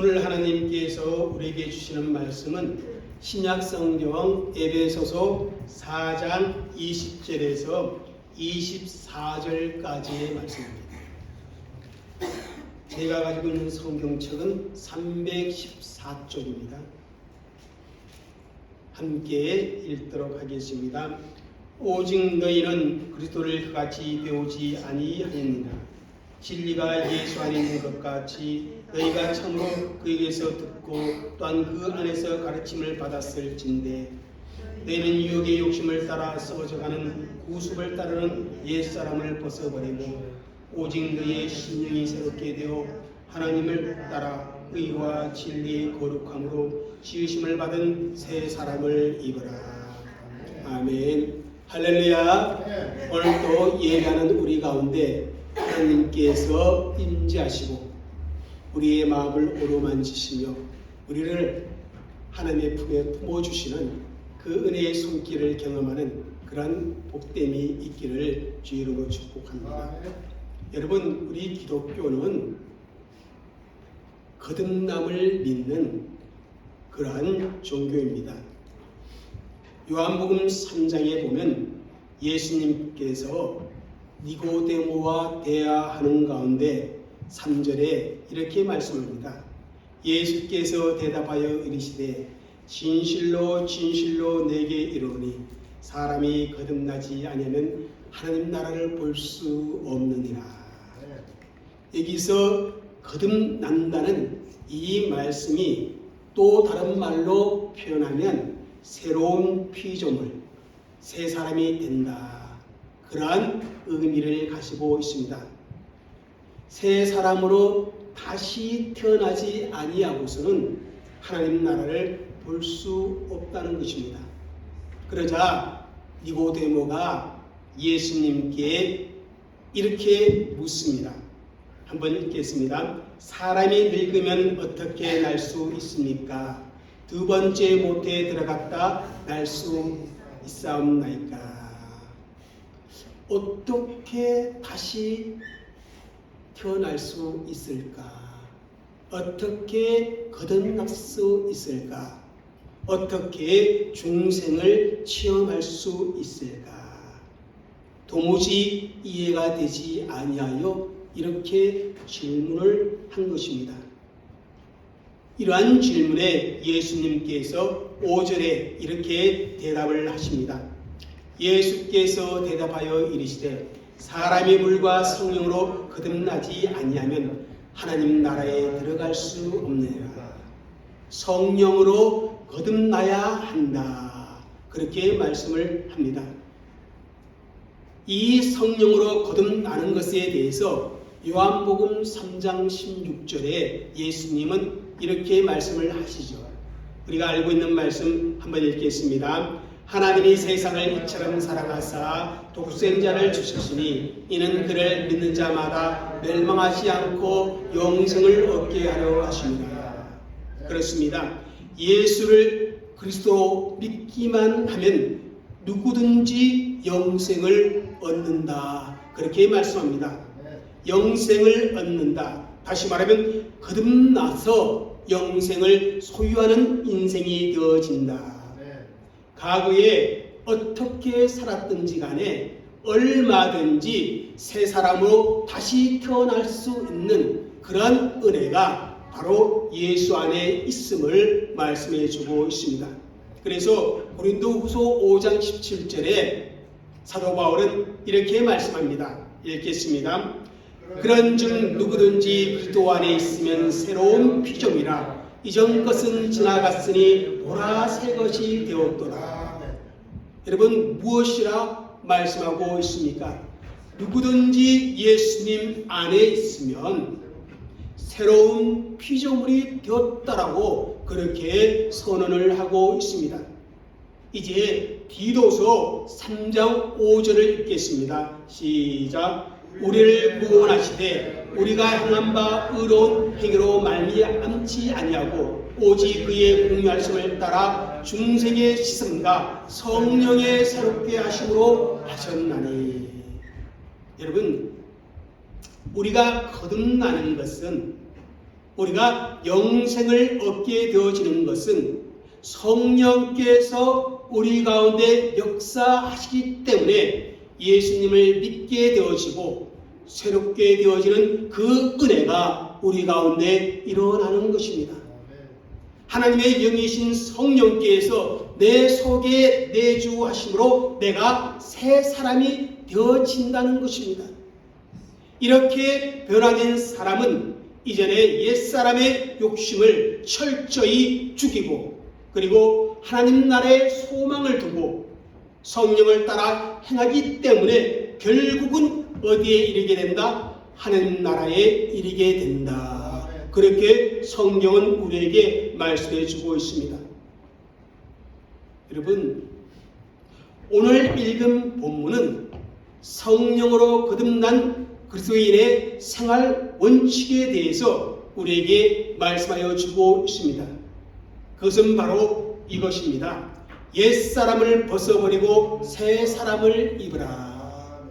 오늘 하나님께서 우리에게 주시는 말씀은 신약성경 에베소서 4장 20절에서 24절까지의 말씀입니다. 제가 가지고 있는 성경책은 314쪽입니다. 함께 읽도록 하겠습니다. 오직 너희는 그리스도를 그같이 배우지 아니하였느냐. 진리가 예수 안에 있는 것 같이 너희가 참으로 그에게서 듣고 또한 그 안에서 가르침을 받았을진대 너희는 유혹의 욕심을 따라 썩어져가는 구습을 따르는 옛사람을 벗어버리고 오직 너희의 심령이 새롭게 되어 하나님을 따라 의와 진리의 거룩함으로 지으심을 받은 새 사람을 입으라. 아멘. 할렐루야. 오늘 또 예배하는 우리 가운데 하나님께서 임재하시고 우리의 마음을 오로만지시며 우리를 하나님의 품에 품어주시는 그 은혜의 손길을 경험하는 그런 복됨이 있기를 주 이름으로 축복합니다. 여러분, 우리 기독교는 거듭남을 믿는 그러한 종교입니다. 요한복음 3장에 보면 예수님께서 니고데모와 대화하는 가운데 3절에 이렇게 말씀합니다. 예수께서 대답하여 이르시되 진실로 진실로 내게 이르노니 사람이 거듭나지 아니하면 하나님 나라를 볼 수 없느니라. 여기서 거듭난다는 이 말씀이 또 다른 말로 표현하면 새로운 피조물, 새 사람이 된다. 그러한 의미를 가지고 있습니다. 새 사람으로 다시 태어나지 아니하고서는 하나님 나라를 볼 수 없다는 것입니다. 그러자 니고데모가 예수님께 이렇게 묻습니다. 한번 읽겠습니다. 사람이 늙으면 어떻게 날 수 있습니까? 두 번째 모태에 들어갔다 날 수 있사옵나이까? 어떻게 다시 태어날 수 있을까? 어떻게 거듭날 수 있을까? 어떻게 중생을 체험할 수 있을까? 도무지 이해가 되지 아니하여 이렇게 질문을 한 것입니다. 이러한 질문에 예수님께서 5절에 이렇게 대답을 하십니다. 예수께서 대답하여 이르시되 사람이 물과 성령으로 거듭나지 아니하면 하나님 나라에 들어갈 수 없느니라. 성령으로 거듭나야 한다. 그렇게 말씀을 합니다. 이 성령으로 거듭나는 것에 대해서 요한복음 3장 16절에 예수님은 이렇게 말씀을 하시죠. 우리가 알고 있는 말씀 한번 읽겠습니다. 하나님이 세상을 이처럼 사랑하사 독생자를 주셨으니 이는 그를 믿는 자마다 멸망하지 않고 영생을 얻게 하려 하십니다. 그렇습니다. 예수를 그리스도로 믿기만 하면 누구든지 영생을 얻는다. 그렇게 말씀합니다. 영생을 얻는다. 다시 말하면 거듭나서 영생을 소유하는 인생이 되어진다. 과거에 어떻게 살았든지 간에 얼마든지 새 사람으로 다시 태어날 수 있는 그런 은혜가 바로 예수 안에 있음을 말씀해 주고 있습니다. 그래서 고린도후서 5장 17절에 사도 바울은 이렇게 말씀합니다. 읽겠습니다. 그런즉 누구든지 그리스도 안에 있으면 새로운 피조물이라 이전 것은 지나갔으니 보라 새 것이 되었도다. 여러분, 무엇이라 말씀하고 있습니까? 누구든지 예수님 안에 있으면 새로운 피조물이 되었다라고 그렇게 선언을 하고 있습니다. 이제 디도서 3장 5절을 읽겠습니다. 시작. 우리를 구원하시되 우리가 행한 바 의로운 행위로 말미암지 아니하고 오직 그의 공유하심을 따라 중생의 씻음과 성령의 새롭게 하심으로 하셨나니. 여러분, 우리가 거듭나는 것은 우리가 영생을 얻게 되어지는 것은 성령께서 우리 가운데 역사하시기 때문에 예수님을 믿게 되어지고 새롭게 되어지는 그 은혜가 우리 가운데 일어나는 것입니다. 하나님의 영이신 성령께서 내 속에 내주하심으로 내가 새 사람이 되어진다는 것입니다. 이렇게 변화된 사람은 이전에 옛사람의 욕심을 철저히 죽이고 그리고 하나님 나라의 소망을 두고 성령을 따라 행하기 때문에 결국은 어디에 이르게 된다? 하나님 나라에 이르게 된다. 그렇게 성경은 우리에게 말씀해 주고 있습니다. 여러분, 오늘 읽은 본문은 성령으로 거듭난 그리스도인의 생활 원칙에 대해서 우리에게 말씀하여 주고 있습니다. 그것은 바로 이것입니다. 옛사람을 벗어버리고 새 사람을 입으라.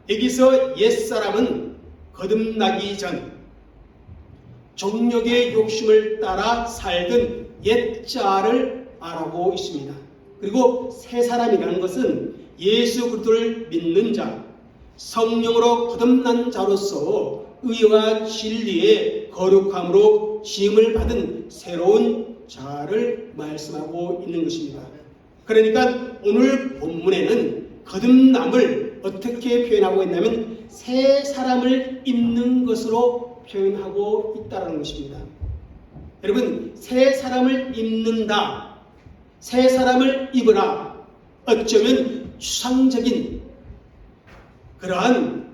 여기서 옛사람은 거듭나기 전 정욕의 욕심을 따라 살던 옛자를 말하고 있습니다. 그리고 새 사람이라는 것은 예수 그리스도를 믿는 자, 성령으로 거듭난 자로서 의와 진리의 거룩함으로 지음을 받은 새로운 자를 말씀하고 있는 것입니다. 그러니까 오늘 본문에는 거듭남을 어떻게 표현하고 있냐면 새 사람을 입는 것으로 표현하고 있다는 것입니다. 여러분, 새 사람을 입는다, 새 사람을 입으라, 어쩌면 추상적인 그러한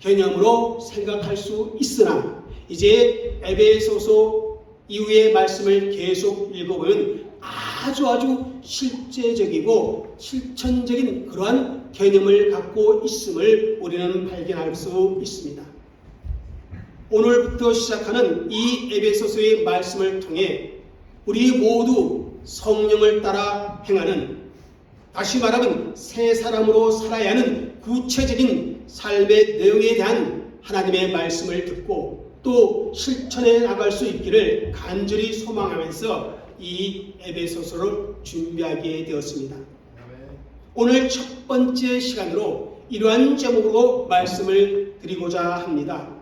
개념으로 생각할 수 있으나 이제 에베소서 이후의 말씀을 계속 읽어보면 아주 실제적이고 실천적인 그러한 개념을 갖고 있음을 우리는 발견할 수 있습니다. 오늘부터 시작하는 이 에베소서의 말씀을 통해 우리 모두 성령을 따라 행하는, 다시 말하면 새 사람으로 살아야 하는 구체적인 삶의 내용에 대한 하나님의 말씀을 듣고 또 실천해 나갈 수 있기를 간절히 소망하면서 이 에베소서를 준비하게 되었습니다. 오늘 첫 번째 시간으로 이러한 제목으로 말씀을 드리고자 합니다.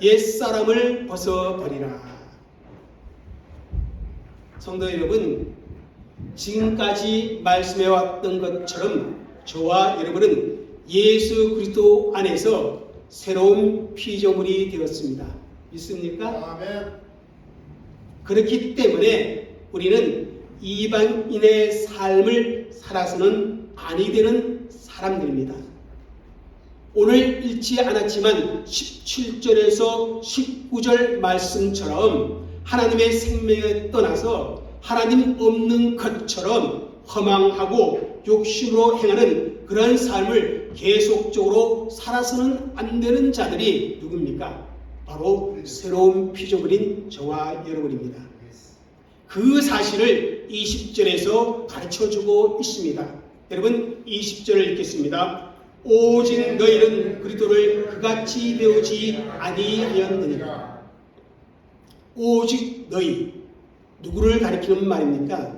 옛사람을 벗어버리라. 성도 여러분, 지금까지 말씀해왔던 것처럼 저와 여러분은 예수 그리스도 안에서 새로운 피조물이 되었습니다. 믿습니까? 아멘. 그렇기 때문에 우리는 이방인의 삶을 살아서는 아니 되는 사람들입니다. 오늘 읽지 않았지만 17절에서 19절 말씀처럼 하나님의 생명에 떠나서 하나님 없는 것처럼 허망하고 욕심으로 행하는 그런 삶을 계속적으로 살아서는 안 되는 자들이 누굽니까? 바로 새로운 피조물인 저와 여러분입니다. 그 사실을 20절에서 가르쳐주고 있습니다. 여러분, 20절을 읽겠습니다. 오직 너희는 그리스도를 그같이 배우지 아니하였느니라. 오직 너희, 누구를 가리키는 말입니까?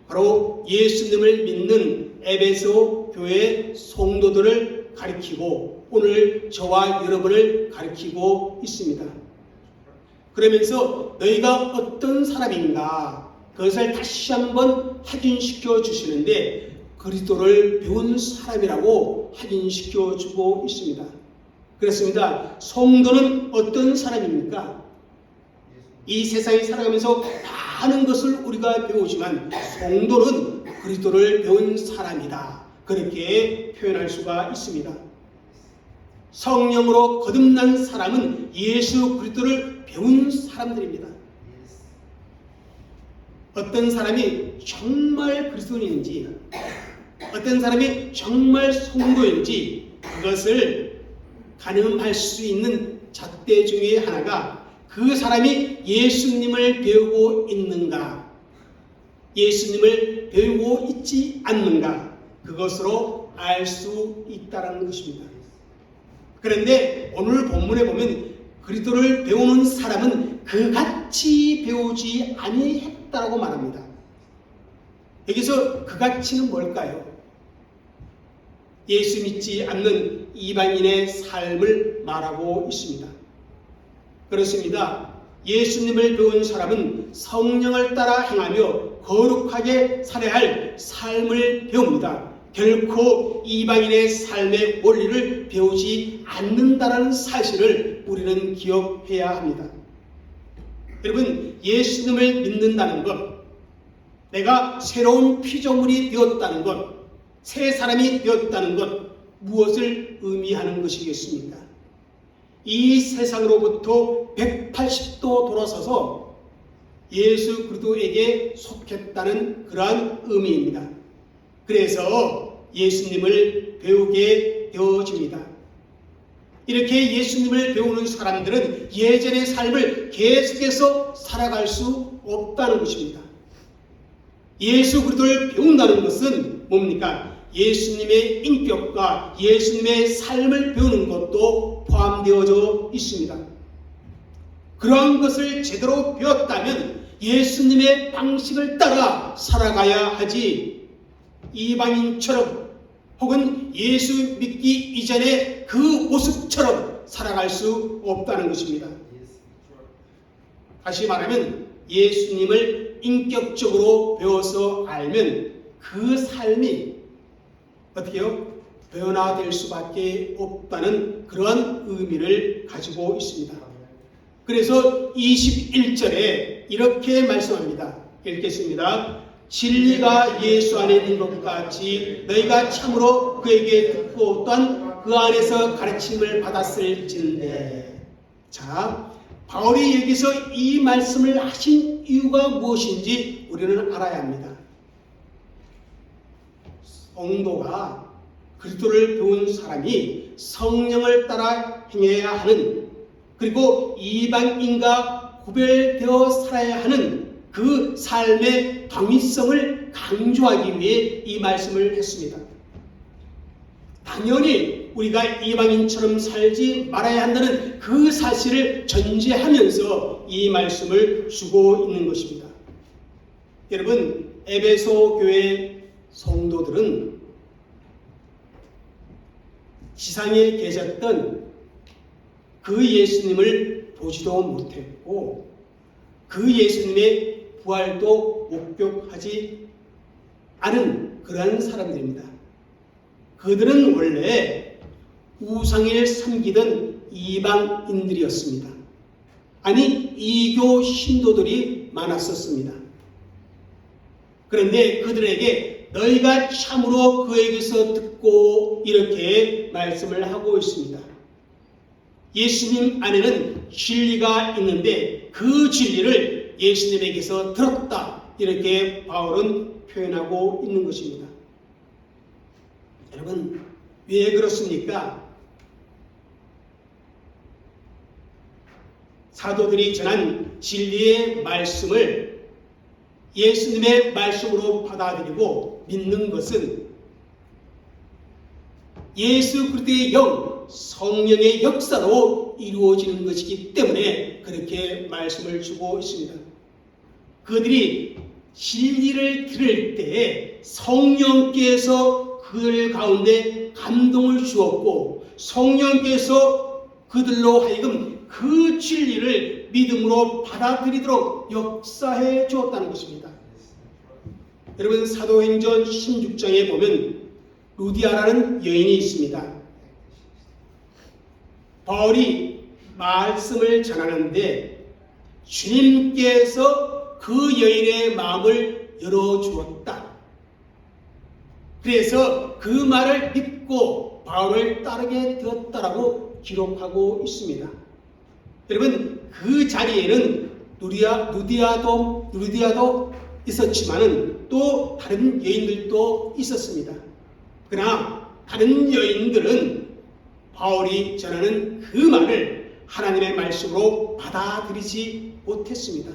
바로 예수님을 믿는 에베소 교회 성도들을 가리키고 오늘 저와 여러분을 가리키고 있습니다. 그러면서 너희가 어떤 사람인가 그것을 다시 한번 확인시켜 주시는데 그리스도를 배운 사람이라고 확인시켜 주고 있습니다. 그렇습니다. 성도는 어떤 사람입니까? 이 세상에 살아가면서 많은 것을 우리가 배우지만 성도는 그리스도를 배운 사람이다. 그렇게 표현할 수가 있습니다. 성령으로 거듭난 사람은 예수 그리스도를 배운 사람들입니다. 어떤 사람이 정말 그리스도인인지 어떤 사람이 정말 성도인지 그것을 가늠할 수 있는 잣대 중에 하나가 그 사람이 예수님을 배우고 있는가, 예수님을 배우고 있지 않는가, 그것으로 알 수 있다는 것입니다. 그런데 오늘 본문에 보면 그리스도를 배우는 사람은 그같이 배우지 아니했다라고 말합니다. 여기서 그같이는 뭘까요? 예수 믿지 않는 이방인의 삶을 말하고 있습니다. 그렇습니다. 예수님을 배운 사람은 성령을 따라 행하며 거룩하게 살아야 할 삶을 배웁니다. 결코 이방인의 삶의 원리를 배우지 않는다는 사실을 우리는 기억해야 합니다. 여러분, 예수님을 믿는다는 것, 내가 새로운 피조물이 되었다는 것, 새 사람이 되었다는 것, 무엇을 의미하는 것이겠습니까? 이 세상으로부터 180도 돌아서서 예수 그리스도에게 속했다는 그러한 의미입니다. 그래서 예수님을 배우게 되어집니다. 이렇게 예수님을 배우는 사람들은 예전의 삶을 계속해서 살아갈 수 없다는 것입니다. 예수 그리스도를 배운다는 것은 뭡니까? 예수님의 인격과 예수님의 삶을 배우는 것도 포함되어져 있습니다. 그러한 것을 제대로 배웠다면 예수님의 방식을 따라 살아가야 하지, 이방인처럼 혹은 예수 믿기 이전의 그 모습처럼 살아갈 수 없다는 것입니다. 다시 말하면 예수님을 인격적으로 배워서 알면 그 삶이 어떻게요? 변화될 수밖에 없다는 그런 의미를 가지고 있습니다. 그래서 21절에 이렇게 말씀합니다. 읽겠습니다. 진리가 예수 안에 있는 것 같이 너희가 참으로 그에게 듣고 또한 그 안에서 가르침을 받았을진데. 자, 바울이 여기서 이 말씀을 하신 이유가 무엇인지 우리는 알아야 합니다. 성도가 그리스도를 배운 사람이 성령을 따라 행해야 하는, 그리고 이방인과 구별되어 살아야 하는 그 삶의 당위성을 강조하기 위해 이 말씀을 했습니다. 당연히 우리가 이방인처럼 살지 말아야 한다는 그 사실을 전제하면서 이 말씀을 주고 있는 것입니다. 여러분, 에베소 교회 성도들은 지상에 계셨던 그 예수님을 보지도 못했고 그 예수님의 부활도 목격하지 않은 그러한 사람들입니다. 그들은 원래 우상을 섬기던 이방인들이었습니다. 아니, 이교 신도들이 많았었습니다. 그런데 그들에게 너희가 참으로 그에게서 듣고 이렇게 말씀을 하고 있습니다. 예수님 안에는 진리가 있는데 그 진리를 예수님에게서 들었다, 이렇게 바울은 표현하고 있는 것입니다. 여러분, 왜 그렇습니까? 사도들이 전한 진리의 말씀을 예수님의 말씀으로 받아들이고 믿는 것은 예수 그리스도의 영, 성령의 역사로 이루어지는 것이기 때문에 그렇게 말씀을 주고 있습니다. 그들이 진리를 들을 때 성령께서 그들 가운데 감동을 주었고 성령께서 그들로 하여금 그 진리를 믿음으로 받아들이도록 역사해 주었다는 것입니다. 여러분, 사도행전 16장에 보면 루디아라는 여인이 있습니다. 바울이 말씀을 전하는데 주님께서 그 여인의 마음을 열어주었다. 그래서 그 말을 믿고 바울을 따르게 되었다라고 기록하고 있습니다. 여러분, 그 자리에는 루디아도 있었지만은 또 다른 여인들도 있었습니다. 그러나 다른 여인들은 바울이 전하는 그 말을 하나님의 말씀으로 받아들이지 못했습니다.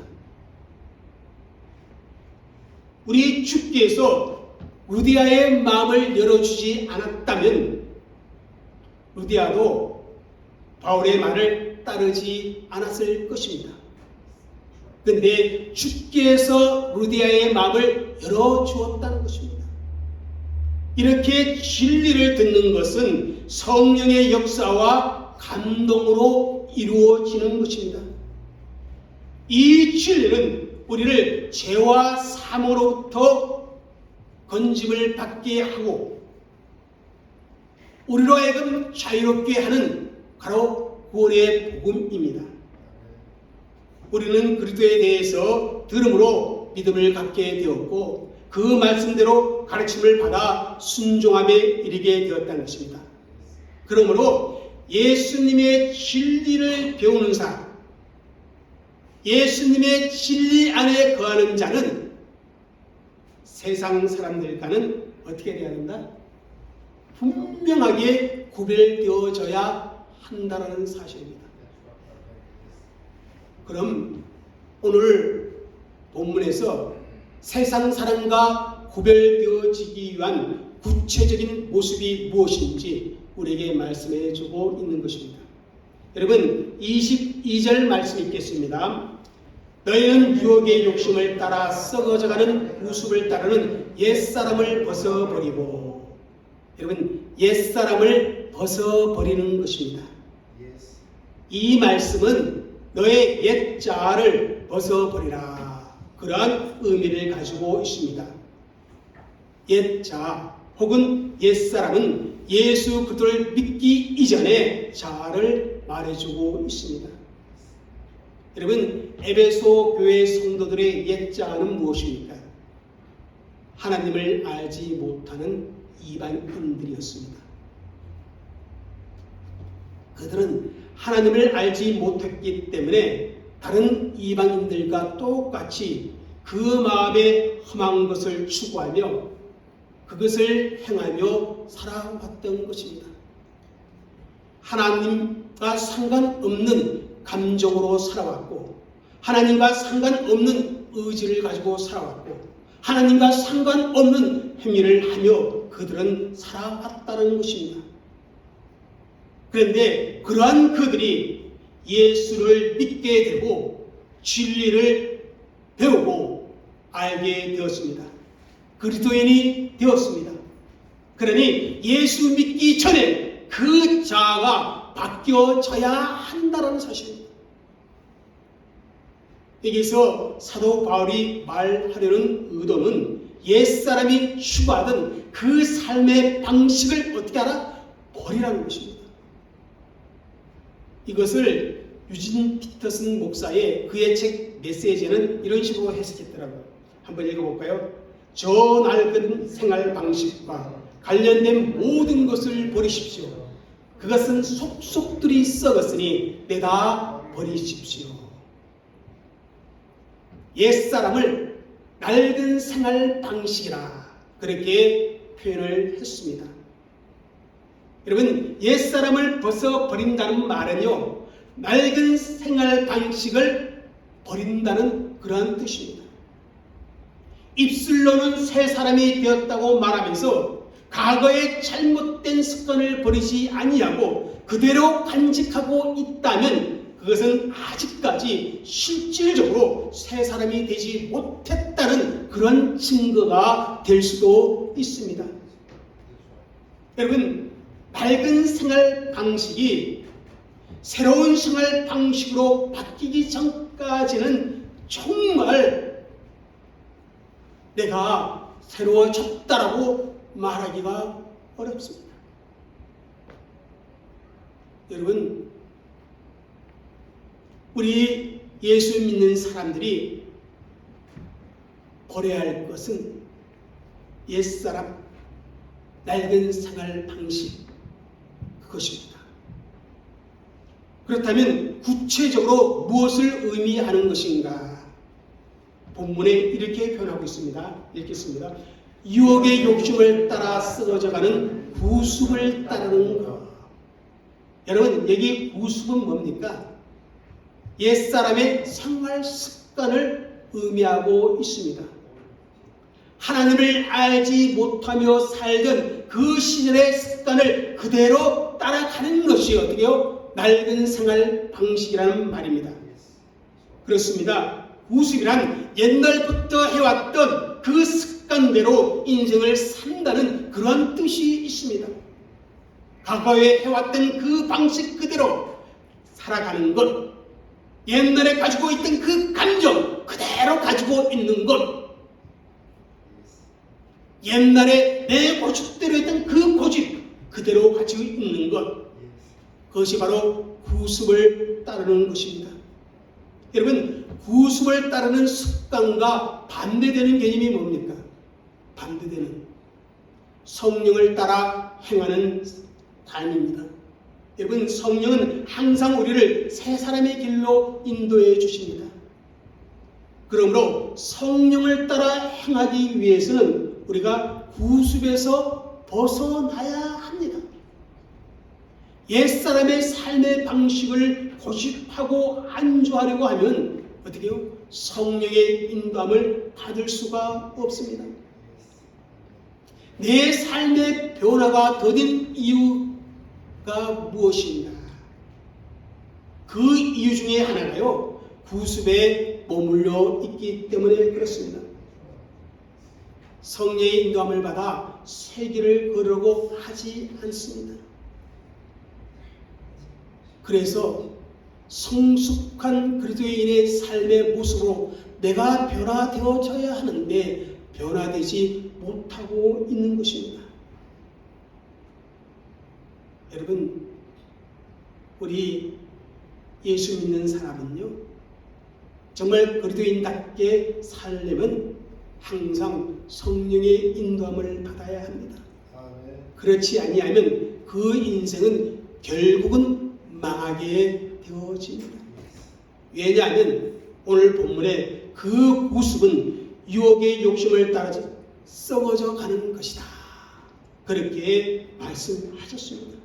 우리 주께서 루디아의 마음을 열어주지 않았다면 루디아도 바울의 말을 따르지 않았을 것입니다. 그런데 주께서 루디아의 마음을 열어주었다는 것입니다. 이렇게 진리를 듣는 것은 성령의 역사와 감동으로 이루어지는 것입니다. 이 진리는 우리를 죄와 사망으로부터 건짐을 받게 하고 우리로 하여금 자유롭게 하는 바로 구원의 복음입니다. 우리는 그리스도에 대해서 들음으로 믿음을 갖게 되었고 그 말씀대로 가르침을 받아 순종함에 이르게 되었다는 것입니다. 그러므로 예수님의 진리를 배우는 자, 예수님의 진리 안에 거하는 자는 세상 사람들과는 어떻게 되어야 된다? 분명하게 구별되어져야 한다는 사실입니다. 그럼 오늘 본문에서 세상 사람과 구별되어지기 위한 구체적인 모습이 무엇인지 우리에게 말씀해 주고 있는 것입니다. 여러분 22절 말씀 읽겠습니다. 너희는 유혹의 욕심을 따라 썩어져가는 우습을 따르는 옛사람을 벗어버리고, 여러분 옛사람을 벗어버리는 것입니다. 이 말씀은 너의 옛자를 벗어버리라, 그러한 의미를 가지고 있습니다. 옛자 혹은 옛사람은 예수 그리스도를 믿기 이전의 자아를 말해주고 있습니다. 여러분 에베소 교회 성도들의 옛자아는 무엇입니까? 하나님을 알지 못하는 이방인들이었습니다. 그들은 하나님을 알지 못했기 때문에 다른 이방인들과 똑같이 그 마음에 험한 것을 추구하며 그것을 행하며 살아왔던 것입니다. 하나님과 상관없는 감정으로 살아왔고 하나님과 상관없는 의지를 가지고 살아왔고 하나님과 상관없는 행위를 하며 그들은 살아왔다는 것입니다. 그런데 그러한 그들이 예수를 믿게 되고 진리를 배우고 알게 되었습니다. 그리스도인이 되었습니다. 그러니 예수 믿기 전에 그 자아가 바뀌어져야 한다는 사실입니다. 여기서 사도 바울이 말하려는 의도는 옛사람이 추구하던 그 삶의 방식을 어떻게 하라? 버리라는 것입니다. 이것을 유진 피터슨 목사의 그의 책 메시지는 이런 식으로 해석했더라고요. 한번 읽어볼까요? 저 낡은 생활 방식과 관련된 모든 것을 버리십시오. 그것은 속속들이 썩었으니 내다 버리십시오. 옛사람을 낡은 생활 방식이라 그렇게 표현을 했습니다. 여러분 옛사람을 벗어버린다는 말은요 낡은 생활 방식을 버린다는 그러한 뜻입니다. 입술로는 새 사람이 되었다고 말하면서 과거의 잘못된 습관을 버리지 아니하고 그대로 간직하고 있다면 그것은 아직까지 실질적으로 새 사람이 되지 못했다는 그런 증거가 될 수도 있습니다. 여러분 낡은 생활 방식이 새로운 생활 방식으로 바뀌기 전까지는 정말 내가 새로워졌다라고 말하기가 어렵습니다. 여러분 우리 예수 믿는 사람들이 버려야 할 것은 옛사람, 낡은 생활 방식 그것입니다. 그렇다면 구체적으로 무엇을 의미하는 것인가? 본문에 이렇게 표현하고 있습니다. 읽겠습니다. 유혹의 욕심을 따라 썩어져가는 구습을 따르는 것. 여러분 여기 구습은 뭡니까? 옛사람의 생활 습관을 의미하고 있습니다. 하나님을 알지 못하며 살던 그 시절의 습관을 그대로 따라가는 것이 어떻게요? 낡은 생활 방식이라는 말입니다. 그렇습니다. 구습이란 옛날부터 해왔던 그 습관대로 인생을 산다는 그런 뜻이 있습니다. 과거에 해왔던 그 방식 그대로 살아가는 것, 옛날에 가지고 있던 그 감정 그대로 가지고 있는 것, 옛날에 내 고집대로 했던 그 고집 그대로 가지고 있는 것, 그것이 바로 구습을 따르는 것입니다. 여러분, 구습을 따르는 습관과 반대되는 개념이 뭡니까? 반대되는 성령을 따라 행하는 삶입니다. 여러분, 성령은 항상 우리를 새 사람의 길로 인도해 주십니다. 그러므로 성령을 따라 행하기 위해서는 우리가 구습에서 벗어나야 합니다. 옛사람의 삶의 방식을 고집하고 안주하려고 하면 어떻게 해요? 성령의 인도함을 받을 수가 없습니다. 내 삶의 변화가 더딘 이유가 무엇인가? 그 이유 중에 하나가요, 구습에 머물러 있기 때문에 그렇습니다. 성령의 인도함을 받아 새 길을 걸으려고 하지 않습니다. 그래서 성숙한 그리스도인의 삶의 모습으로 내가 변화되어져야 하는데 변화되지 못하고 있는 것입니다. 여러분, 우리 예수 믿는 사람은요, 정말 그리스도인답게 살려면 항상 성령의 인도함을 받아야 합니다. 그렇지 아니하면 그 인생은 결국은 망하게 되어집니다. 왜냐하면 오늘 본문에 그 구습은 유혹의 욕심을 따라서 썩어져 가는 것이다, 그렇게 말씀하셨습니다.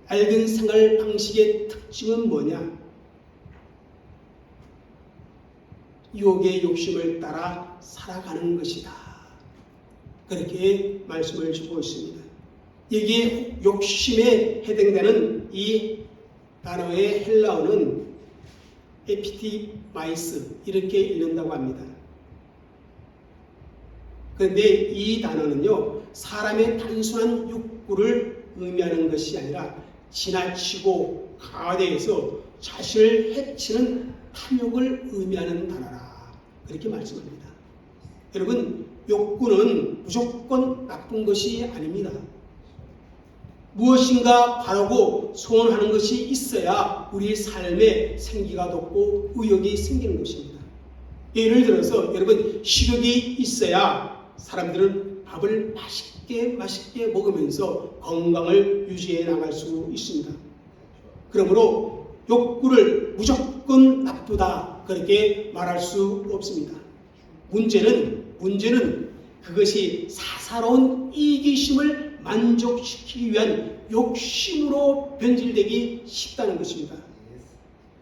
낡은 생활 방식의 특징은 뭐냐? 유혹의 욕심을 따라 살아가는 것이다, 그렇게 말씀을 주고 있습니다. 여기에 욕심에 해당되는 이 단어의 헬라어는 에피티마이스, 이렇게 읽는다고 합니다. 그런데 이 단어는요, 사람의 단순한 욕구를 의미하는 것이 아니라 지나치고 과대해서 자신을 해치는 탐욕을 의미하는 단어라, 그렇게 말씀합니다. 여러분, 욕구는 무조건 나쁜 것이 아닙니다. 무엇인가 바라고 소원하는 것이 있어야 우리 삶에 생기가 돋고 의욕이 생기는 것입니다. 예를 들어서 여러분, 식욕이 있어야 사람들은 밥을 맛있게 먹으면서 건강을 유지해 나갈 수 있습니다. 그러므로 욕구를 무조건 나쁘다, 그렇게 말할 수 없습니다. 문제는 그것이 사사로운 이기심을 만족시키기 위한 욕심으로 변질되기 쉽다는 것입니다.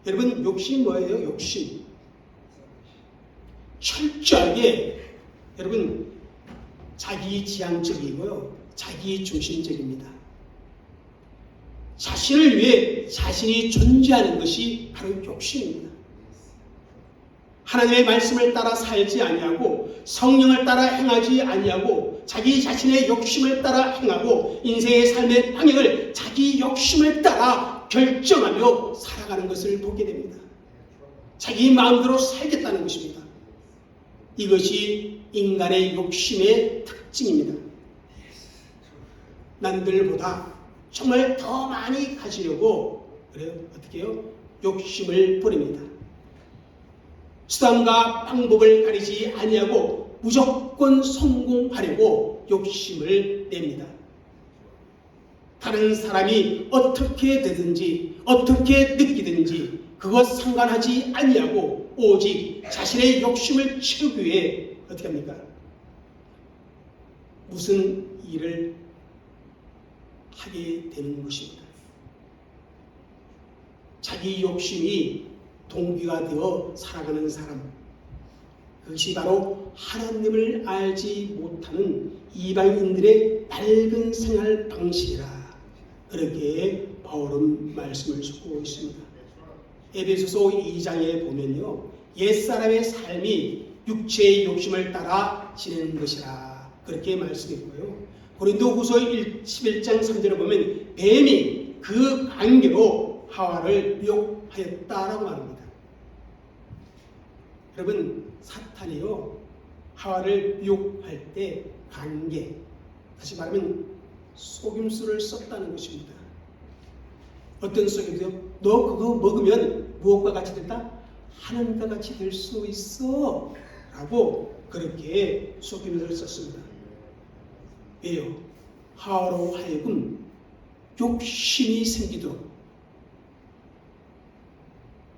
여러분, 욕심이 뭐예요? 욕심. 철저하게 여러분 자기지향적이고요, 자기중심적입니다. 자신을 위해 자신이 존재하는 것이 바로 욕심입니다. 하나님의 말씀을 따라 살지 아니하고 성령을 따라 행하지 아니하고 자기 자신의 욕심을 따라 행하고 인생의 삶의 방향을 자기 욕심을 따라 결정하며 살아가는 것을 보게 됩니다. 자기 마음대로 살겠다는 것입니다. 이것이 인간의 욕심의 특징입니다. 남들보다 정말 더 많이 가지려고 그래요. 어떻게 해요? 욕심을 부립니다. 수단과 방법을 가리지 아니하고 무조건 성공하려고 욕심을 냅니다. 다른 사람이 어떻게 되든지 어떻게 느끼든지 그것 상관하지 아니하고 오직 자신의 욕심을 채우기 위해 어떻게 합니까? 무슨 일을 하게 되는 것입니다. 자기 욕심이 동기가 되어 살아가는 사람, 그것이 바로 하나님을 알지 못하는 이방인들의 낡은 생활 방식이라, 그렇게 바울은 말씀을 주고 있습니다. 에베소서 2장에 보면요, 옛사람의 삶이 육체의 욕심을 따라 지내는 것이라 그렇게 말씀했고요. 고린도후서 11장 3절에 보면 뱀이 그 관계로 하와를 미혹하였다라고 말합니다. 여러분, 사탄이요, 하와를 미혹할 때 관계, 다시 말하면 속임수를 썼다는 것입니다. 어떤 속임수요? 너 그거 먹으면 무엇과 같이 됐다? 하나님과 같이 될 수 있어 라고 그렇게 속임수를 썼습니다. 왜요? 하와로 하여금 욕심이 생기도록,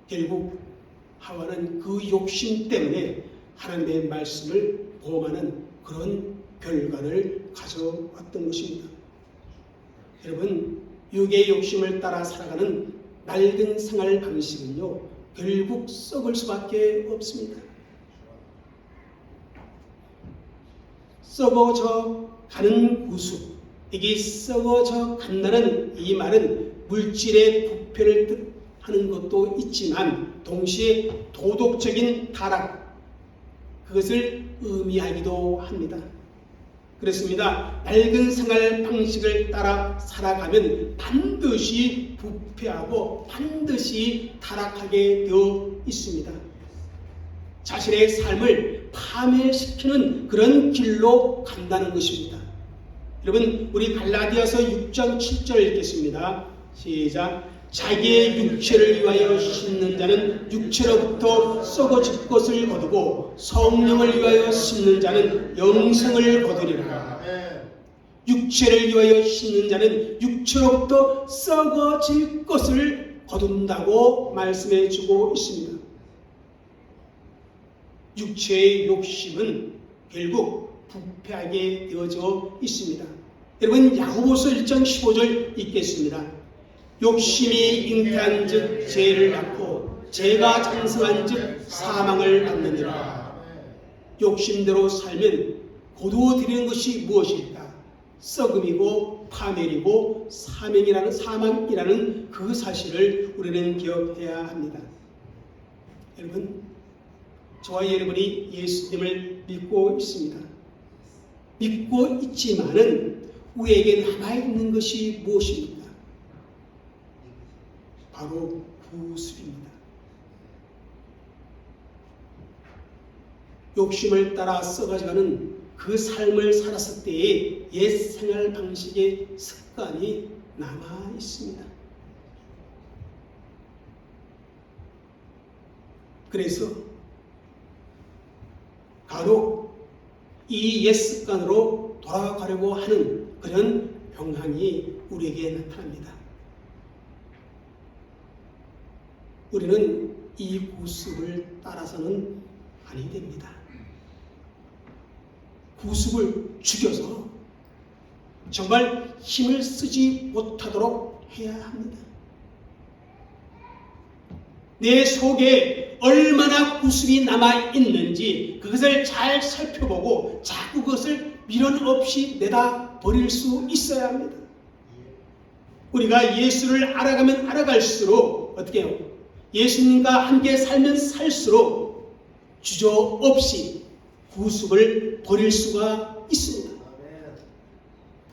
결국 하와는 그 욕심 때문에 하나님의 말씀을 범하는 그런 결과를 가져왔던 것입니다. 여러분, 육의 욕심을 따라 살아가는 낡은 생활 방식은요, 결국 썩을 수밖에 없습니다. 썩어져 가는 구수, 이게 썩어져 간다는 이 말은 물질의 부패를 뜻하는 것도 있지만 동시에 도덕적인 타락, 그것을 의미하기도 합니다. 그렇습니다. 낡은 생활 방식을 따라 살아가면 반드시 부패하고 반드시 타락하게 되어 있습니다. 자신의 삶을 파멸시키는 그런 길로 간다는 것입니다. 여러분, 우리 갈라디아서 6장 7절 읽겠습니다. 시작. 자기의 육체를 위하여 심는 자는 육체로부터 썩어질 것을 거두고 성령을 위하여 심는 자는 영생을 거두리라. 육체를 위하여 심는 자는 육체로부터 썩어질 것을 거둔다고 말씀해 주고 있습니다. 육체의 욕심은 결국 부패하게 되어져 있습니다. 여러분, 야고보서 1장 15절 읽겠습니다. 욕심이 잉태한 즉 죄를 낳고 죄가 장성한 즉 사망을 낳느니라. 욕심대로 살면 거두어들이는 것이 무엇일까? 썩음이고 파멸이고 사망이라는 그 사실을 우리는 기억해야 합니다. 여러분, 저와 여러분이 예수님을 믿고 있습니다. 믿고 있지만은 우리에게 남아있는 것이 무엇입니까? 바로 구습입니다. 욕심을 따라 썩어가는 그 삶을 살았을 때의 옛 생활 방식의 습관이 남아 있습니다. 그래서 간혹 이 옛 습관으로 돌아가려고 하는 그런 경향이 우리에게 나타납니다. 우리는 이 구습을 따라서는 아니 됩니다. 구습을 죽여서 정말 힘을 쓰지 못하도록 해야 합니다. 내 속에 얼마나 구습이 남아있는지 그것을 잘 살펴보고 자꾸 그것을 미련 없이 내다 버릴 수 있어야 합니다. 우리가 예수를 알아가면 알아갈수록 어떻게 해요? 예수님과 함께 살면 살수록 주저없이 구습을 버릴 수가 있습니다.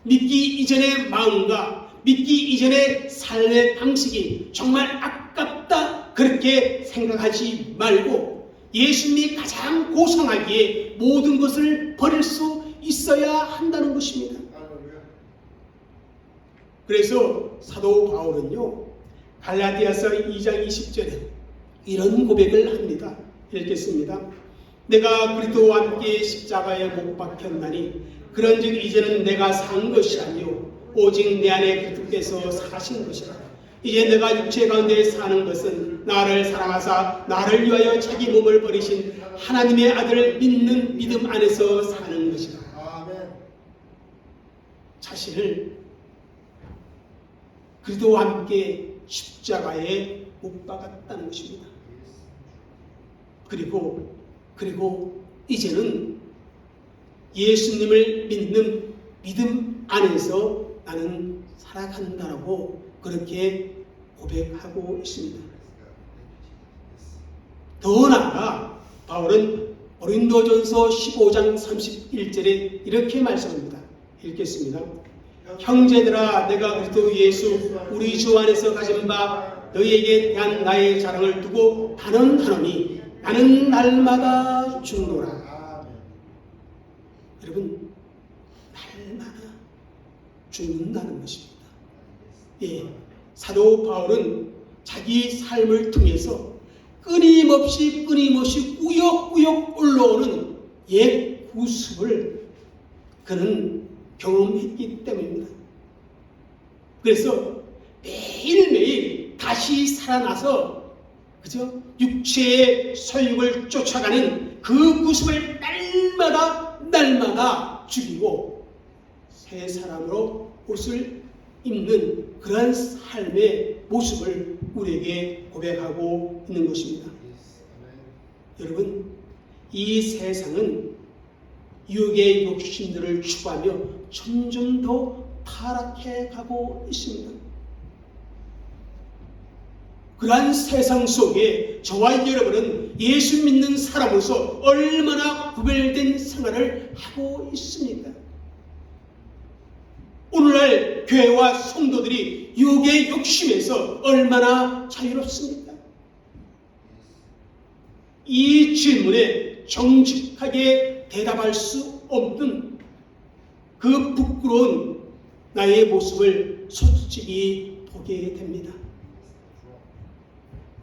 믿기 이전의 마음과 믿기 이전의 삶의 방식이 정말 아깝다 그렇게 생각하지 말고 예수님이 가장 고상하기에 모든 것을 버릴 수 있어야 한다는 것입니다. 그래서 사도 바울은요, 갈라디아서 2장 20절에 이런 고백을 합니다. 읽겠습니다. 내가 그리스도와 함께 십자가에 못 박혔나니 그런즉 이제는 내가 산 것이 아니요 오직 내 안에 그리스도께서 사신 것이라. 이제 내가 육체 가운데 사는 것은 나를 사랑하사 나를 위하여 자기 몸을 버리신 하나님의 아들을 믿는 믿음 안에서 사는 것이라. 자신을 그리스도와 함께 십자가에 못 박았다는 것입니다. 그리고 이제는 예수님을 믿는 믿음 안에서 나는 살아간다라고 그렇게 고백하고 있습니다. 더 나아가 바울은 고린도전서 15장 31절에 이렇게 말씀합니다. 읽겠습니다. 형제들아, 내가 그리스도 예수 우리 주 안에서 가진 바 너희에게 대한 나의 자랑을 두고 단언하노니 나는 날마다 죽노라. 여러분, 날마다 죽는다는 것입니다. 예, 사도 바울은 자기 삶을 통해서 끊임없이 꾸역꾸역 올라오는 옛 구습을 그는 경험했기 때문입니다. 그래서 매일매일 다시 살아나서 그죠? 육체의 소욕을 쫓아가는 그 구습을 날마다 죽이고 새 사람으로 옷을 입는 그러한 삶의 모습을 우리에게 고백하고 있는 것입니다. 여러분, 이 세상은 육의 욕심들을 추구하며 점점 더 타락해 가고 있습니다. 그러한 세상 속에 저와 여러분은 예수 믿는 사람으로서 얼마나 구별된 생활을 하고 있습니까? 오늘날 교회와 성도들이 육의 욕심에서 얼마나 자유롭습니까? 이 질문에 정직하게 대답할 수 없는 그 부끄러운 나의 모습을 솔직히 보게 됩니다.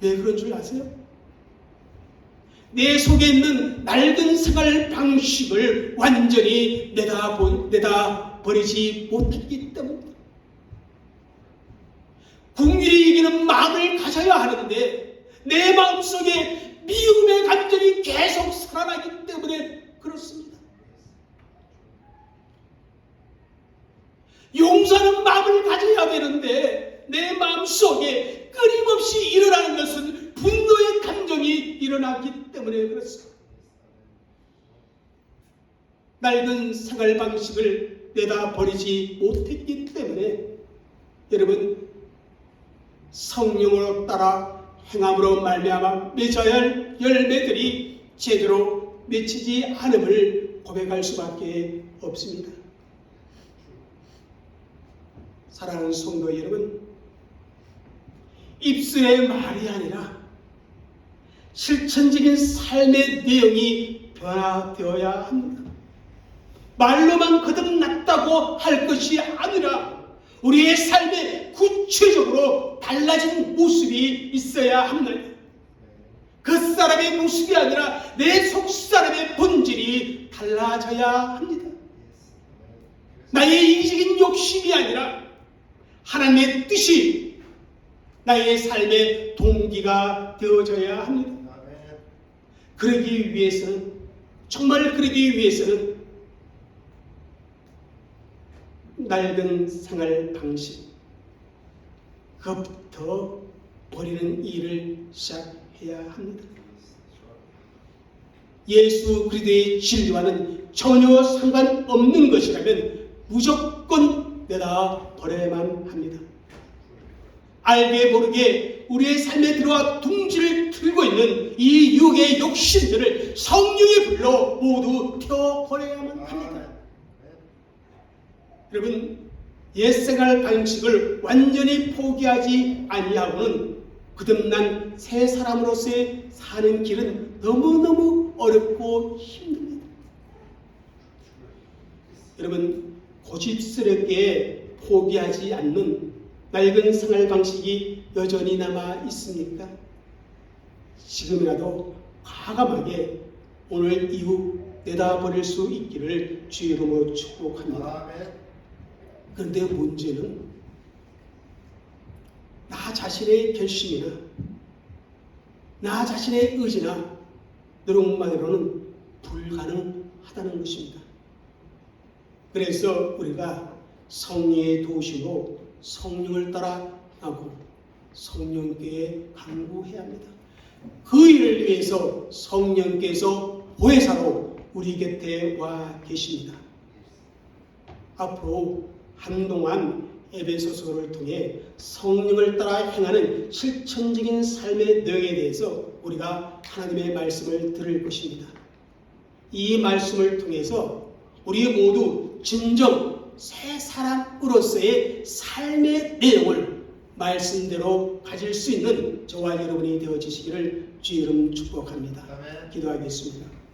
왜 그런 줄 아세요? 내 속에 있는 낡은 생활 방식을 완전히 내다버리지 못했기 때문입니다. 궁일이 이기는 마음을 가져야 하는데 내 마음속에 미움의 감정이 계속 살아나기 때문에 그렇습니다. 용서하는 마음을 가져야 되는데 내 마음속에 끊임없이 일어나는 것은 분노의 감정이 일어나기 때문에 그렇습니다. 낡은 생활 방식을 내다버리지 못했기 때문에 여러분, 성령으로 따라 행함으로 말미암아 맺어야 할 열매들이 제대로 맺히지 않음을 고백할 수밖에 없습니다. 사랑하는 성도 여러분, 입술의 말이 아니라 실천적인 삶의 내용이 변화되어야 합니다. 말로만 거듭났다고 할 것이 아니라 우리의 삶에 구체적으로 달라진 모습이 있어야 합니다. 그 사람의 모습이 아니라 내 속 사람의 본질이 달라져야 합니다. 나의 이기적인 욕심이 아니라 하나님의 뜻이 나의 삶의 동기가 되어져야 합니다. 그러기 위해서는, 정말 그러기 위해서는 낡은 생활 방식, 그것부터 버리는 일을 시작해야 합니다. 예수 그리스도의 진리와는 전혀 상관없는 것이라면 무조건 내다 버려야만 합니다. 알게 모르게 우리의 삶에 들어와 둥지를 틀고 있는 이 육의 욕심들을 성령의 불로 모두 태워버려야만 합니다. 여러분, 옛생활 방식을 완전히 포기하지 아니하고는 거듭난 새 사람으로서의 사는 길은 너무너무 어렵고 힘듭니다. 여러분, 고집스럽게 포기하지 않는 낡은 생활 방식이 여전히 남아 있습니까? 지금이라도 과감하게 오늘 이후 내다버릴 수 있기를 주의 이름으로 축복합니다. 그런데 문제는 나 자신의 결심이나 나 자신의 의지나 노력만으로는 불가능하다는 것입니다. 그래서 우리가 성령의 도우심으로 성령을 따라가고 성령께 간구해야 합니다. 그 일을 위해서 성령께서 보혜사로 우리 곁에 와 계십니다. 앞으로 한동안 에베소서를 통해 성령을 따라 행하는 실천적인 삶의 내용에 대해서 우리가 하나님의 말씀을 들을 것입니다. 이 말씀을 통해서 우리 모두 진정 새 사람으로서의 삶의 내용을 말씀대로 가질 수 있는 저와 여러분이 되어지시기를 주의 이름 축복합니다. 기도하겠습니다.